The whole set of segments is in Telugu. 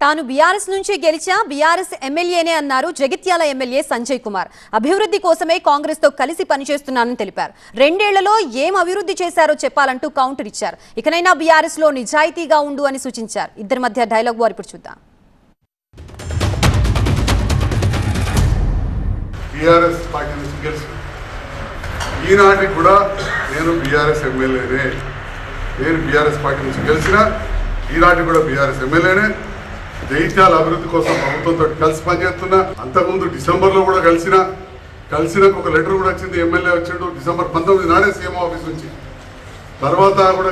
తాను బీఆర్ఎస్ నుంచి గెలిచా బీఆర్ఎస్ ఎమ్మెల్యేనే అన్నారు జగిత్యాల ఎమ్మెల్యే సంజయ్ కుమార్. అభివృద్ధి కోసమే కాంగ్రెస్ తో కలిసి పనిచేస్తున్నానని తెలిపారు. 2 ఏళ్లలో ఏం అభివృద్ధి చేశారో చెప్పాలంటూ కౌంటర్ ఇచ్చారు. ఇకనైనా బీఆర్ఎస్ లో నిజాయితీగా ఉండు అని సూచించారు. ఇద్దరి మధ్య డైలాగ్ వార్ ఇప్పుడు చూద్దాం. బీఆర్ఎస్ పార్టీ నుంచి గెలిచి ఈనాటికి కూడా నేను బీఆర్ఎస్ ఎమ్మెల్యేనే. నేను బీఆర్ఎస్ పార్టీ నుంచి గెలిచిన ఈనాటికి కూడా బీఆర్ఎస్ ఎమ్మెల్యేనే. జగిత్యాల అభివృద్ధి కోసం ప్రభుత్వంతో కలిసి పనిచేస్తున్నా. అంతకుముందు డిసెంబర్లో కూడా కలిసినాక ఒక లెటర్ కూడా వచ్చింది. ఎమ్మెల్యే వచ్చిండు డిసెంబర్ 19 నాడే సీఎం ఆఫీస్ నుంచి. తర్వాత కూడా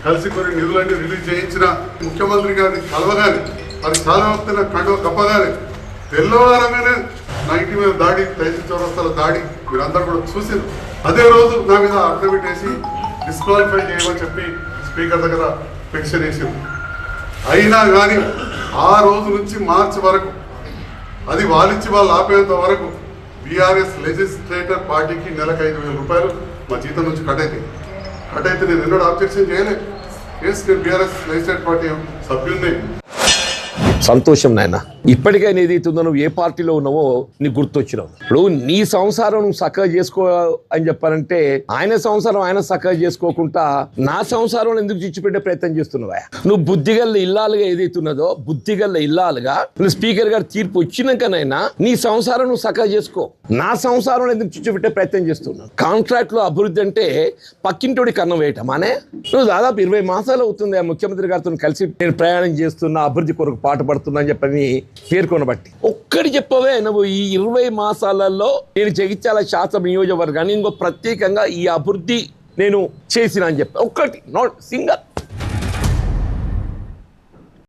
కలిసి కొన్ని నిధులన్నీ రిలీజ్ చేయించిన. ముఖ్యమంత్రి గారిని కలవగానే మరి చాలా వస్తున్న కండువ కప్పగానే తెల్లవారంగానే నా ఇంటి మీద దాడి, తహసీల్ చౌరస్తాల దాడి మీరందరూ కూడా చూసారు. అదే రోజు నా మీద అఫిడవిట్ వేసి డిస్క్వాలిఫై చేయమని చెప్పి స్పీకర్ దగ్గర పెన్షన్ వేసారు. అయినా కానీ ఆ రోజు నుంచి మార్చి వరకు అది వాళ్ళిచ్చి వాళ్ళు ఆపేంత వరకు బీఆర్ఎస్ లెజిస్లేటర్ పార్టీకి నెలకు 5,000 రూపాయలు మా జీతం నుంచి కట్ అయితే నేను ఎన్నడూ ఆబ్జెక్షన్ చేయలేదు. నేను బీఆర్ఎస్ లెజిస్లేటర్ పార్టీ సభ్యుల్ని. సంతోషం నాయన, ఇప్పటికైనా ఏదైతుందో నువ్వు ఏ పార్టీలో ఉన్నావో నీకు గుర్తొచ్చినావు. ఇప్పుడు నీ సంసారం నువ్వు చక్కగా చేసుకో అని చెప్పారంటే ఆయన సంసారం ఆయన చక్కగా చేసుకోకుండా నా సంసారం ఎందుకు చిచ్చిపెట్టే ప్రయత్నం చేస్తున్నావా? నువ్వు బుద్ధిగల్ల ఇల్లాలుగా ఏదైతున్నదో బుద్ధిగల్ల ఇల్లాలుగా నువ్వు స్పీకర్ గారు తీర్పు వచ్చినాకనైనా నీ సంసారం నువ్వు చక్కగా చేసుకో. నా సంసారం ఎందుకు చిచ్చిపెట్టే ప్రయత్నం చేస్తున్నావు? కాంట్రాక్ట్ లో అభివృద్ధి అంటే పక్కింటోడి కన్నం వేయటం అనే. నువ్వు దాదాపు 20 మాసాలు అవుతుంది ఆ ముఖ్యమంత్రి గారితో కలిసి నేను ప్రయాణం చేస్తున్నా, అభివృద్ధి కొరకు పాటుపడుతున్నా అని చెప్పని పేర్కొనబట్టి ఒక్కటి చెప్పవే నువ్వు ఈ 20 మాసాలలో నేను జగిత్యాల శాసన నియోజకవర్గాన్ని ఇంకో ప్రత్యేకంగా ఈ అభివృద్ధి నేను చేసిన అని చెప్పి ఒక్కటి, నాట్ సింగల్.